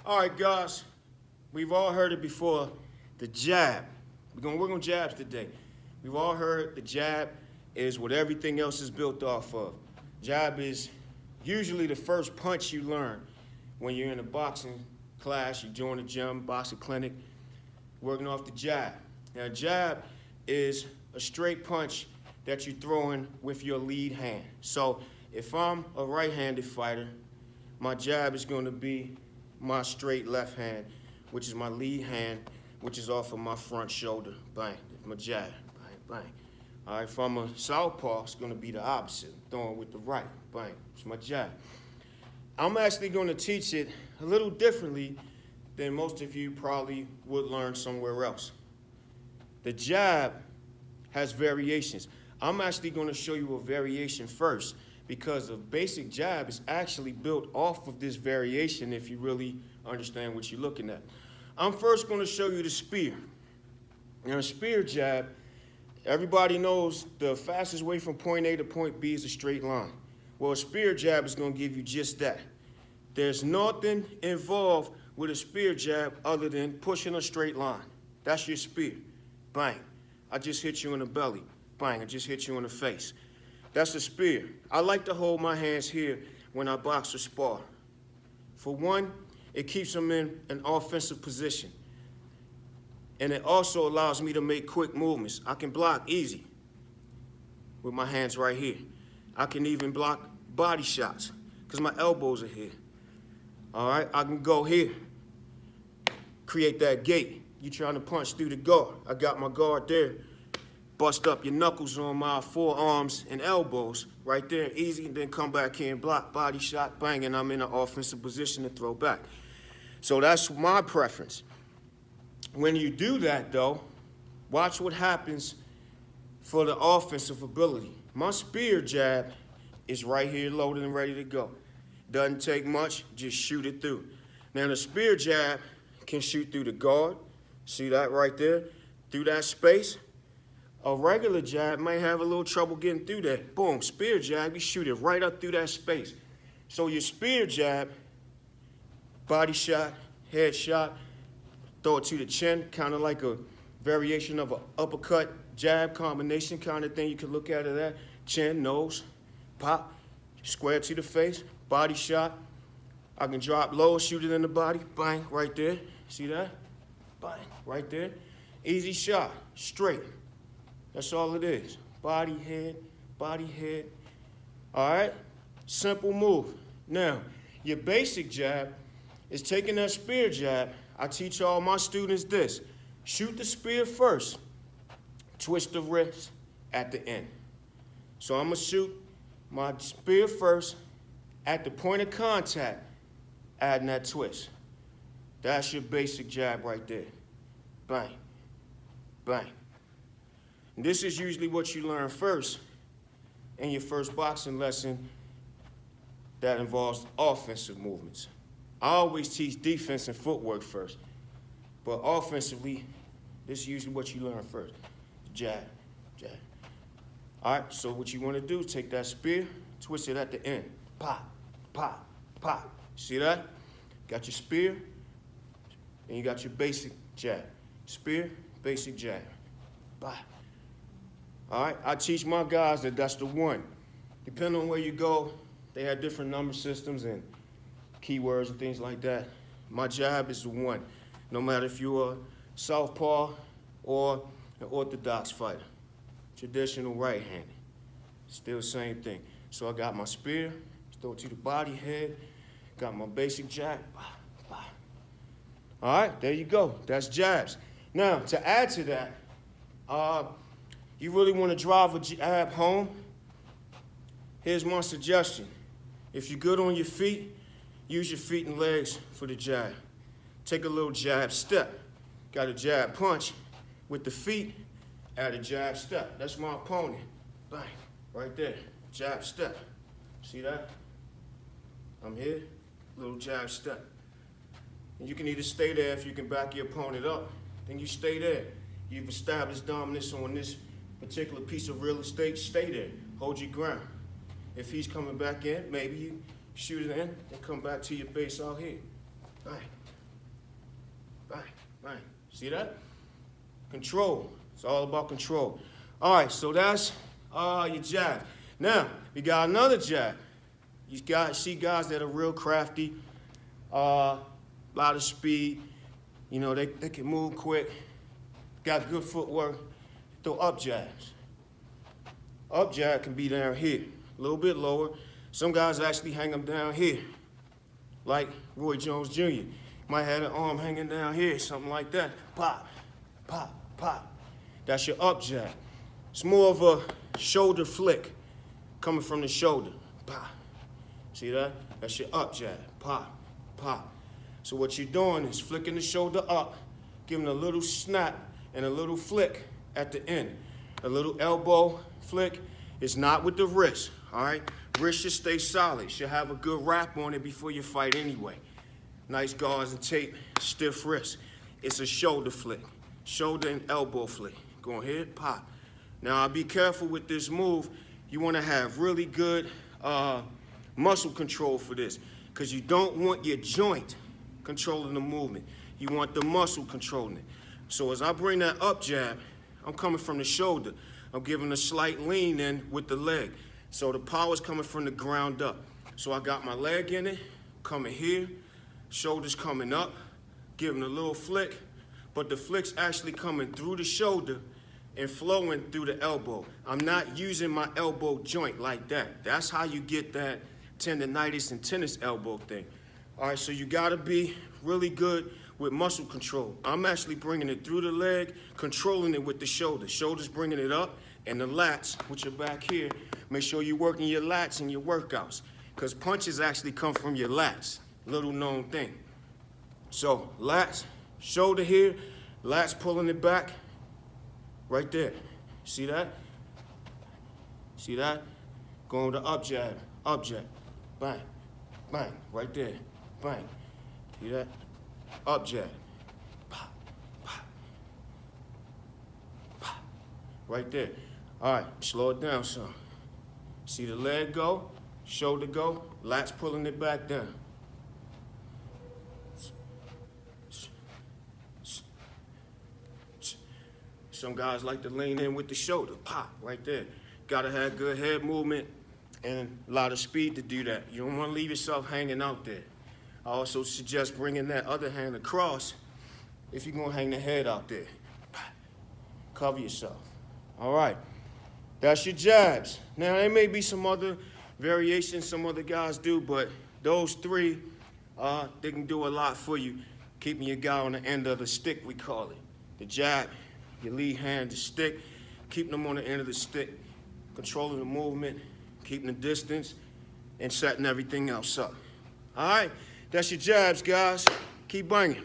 All right, guys, we've all heard it before, the jab. We're gonna work on jabs today. We've all heard the jab is what everything else is built off of. Jab is usually the first punch you learn when you're in a boxing class, you join a gym, boxing clinic, working off the jab. Now, jab is a straight punch that you're throwing with your lead hand. So if I'm a right-handed fighter, my jab is going to be my straight left hand, which is my lead hand, which is off of my front shoulder. Bang, that's my jab, bang, bang. All right, if I'm a southpaw, it's going to be the opposite, throwing with the right, bang, it's my jab. I'm actually going to teach it a little differently than most of you probably would learn somewhere else. The jab has variations. I'm actually going to show you a variation first because the basic jab is actually built off of this variation if you really understand what you're looking at. I'm first going to show you the spear. Now, a spear jab, everybody knows the fastest way from point A to point B is a straight line. Well, a spear jab is going to give you just that. There's nothing involved with a spear jab other than pushing a straight line. That's your spear. Bang. I just hit you in the belly. Bang. I just hit you in the face. That's a spear. I like to hold my hands here when I box or spar. For one, it keeps them in an offensive position. And it also allows me to make quick movements. I can block easy with my hands right here. I can even block body shots because my elbows are here. All right, I can go here, create that gate. You trying to punch through the guard. I got my guard there. Bust up your knuckles on my forearms and elbows right there, easy, and then come back here and block, body shot, bang, and I'm in an offensive position to throw back. So that's my preference. When you do that, though, watch what happens for the offensive ability. My spear jab is right here loaded and ready to go. Doesn't take much, just shoot it through. Now, the spear jab can shoot through the guard. See that right there? Through that space. A regular jab might have a little trouble getting through that. Boom, spear jab, you shoot it right up through that space. So your spear jab, body shot, head shot, throw it to the chin, kind of like a variation of an uppercut jab combination kind of thing. You can look at it there. Chin, nose, pop, square to the face, body shot. I can drop low, shoot it in the body, bang, right there. See that? Bang, right there. Easy shot, straight. That's all it is. Body, head, body, head. All right? Simple move. Now, your basic jab is taking that spear jab. I teach all my students this. Shoot the spear first. Twist the wrist at the end. So I'm going to shoot my spear first at the point of contact, adding that twist. That's your basic jab right there. Bang, bang. And this is usually what you learn first in your first boxing lesson that involves offensive movements. I always teach defense and footwork first, but offensively, this is usually what you learn first. Jab, jab. All right, so what you want to do is take that spear, twist it at the end. Pop, pop, pop. See that? Got your spear, and you got your basic jab. Spear, basic jab. Bye. All right, I teach my guys that that's the one. Depending on where you go, they have different number systems and keywords and things like that. My jab is the one, no matter if you're a southpaw or an orthodox fighter, traditional right-handed, still the same thing. So I got my spear, throw it to the body, head, got my basic jab, bah, bah. All right, there you go, that's jabs. Now, to add to that, you really want to drive a jab home? Here's my suggestion. If you're good on your feet, use your feet and legs for the jab. Take a little jab step. Got a jab punch with the feet, add a jab step. That's my opponent. Bang, right there, jab step. See that? I'm here, little jab step. And you can either stay there if you can back your opponent up, then you stay there. You've established dominance on this particular piece of real estate, stay there, hold your ground. If he's coming back in, maybe you shoot it in and come back to your base out here. Bang. See that? Control. It's all about control. All right, so that's your jab. Now, we got another jab. You see guys that are real crafty, a lot of speed. You know, they can move quick, got good footwork. Throw up jabs. Up jab can be down here, a little bit lower. Some guys actually hang them down here, like Roy Jones Jr. Might have an arm hanging down here, something like that. Pop, pop, pop. That's your up jab. It's more of a shoulder flick coming from the shoulder. Pop. See that? That's your up jab. Pop, pop. So what you're doing is flicking the shoulder up, giving a little snap and a little flick at the end. A little elbow flick is not with the wrist, all right? Wrist should stay solid. Should have a good wrap on it before you fight anyway. Nice guards and tape, stiff wrist. It's a shoulder flick, shoulder and elbow flick. Go ahead, pop. Now, be careful with this move. You want to have really good muscle control for this, because you don't want your joint controlling the movement. You want the muscle controlling it. So as I bring that up jab, I'm coming from the shoulder. I'm giving a slight lean in with the leg. So the power's coming from the ground up. So I got my leg in it, coming here, shoulders coming up, giving a little flick, but the flick's actually coming through the shoulder and flowing through the elbow. I'm not using my elbow joint like that. That's how you get that tendonitis and tennis elbow thing. All right, so you gotta be really good with muscle control. I'm actually bringing it through the leg, controlling it with the shoulder. Shoulders bringing it up, and the lats, which are back here, make sure you're working your lats in your workouts, because punches actually come from your lats, little known thing. So lats, shoulder here, lats pulling it back, right there. See that? See that? Going to up jab, bang, bang, right there, bang. See that? Up jab, pop, pop, pop, right there. All right, slow it down some. See the leg go, shoulder go, lats pulling it back down. Some guys like to lean in with the shoulder, pop, right there. Gotta have good head movement and a lot of speed to do that. You don't wanna leave yourself hanging out there. I also suggest bringing that other hand across if you're gonna hang the head out there. Cover yourself. All right, that's your jabs. Now, there may be some other variations some other guys do, but those three, they can do a lot for you, keeping your guy on the end of the stick, we call it. The jab, your lead hand, the stick, keeping them on the end of the stick, controlling the movement, keeping the distance, and setting everything else up. All right? That's your jabs, guys. Keep banging.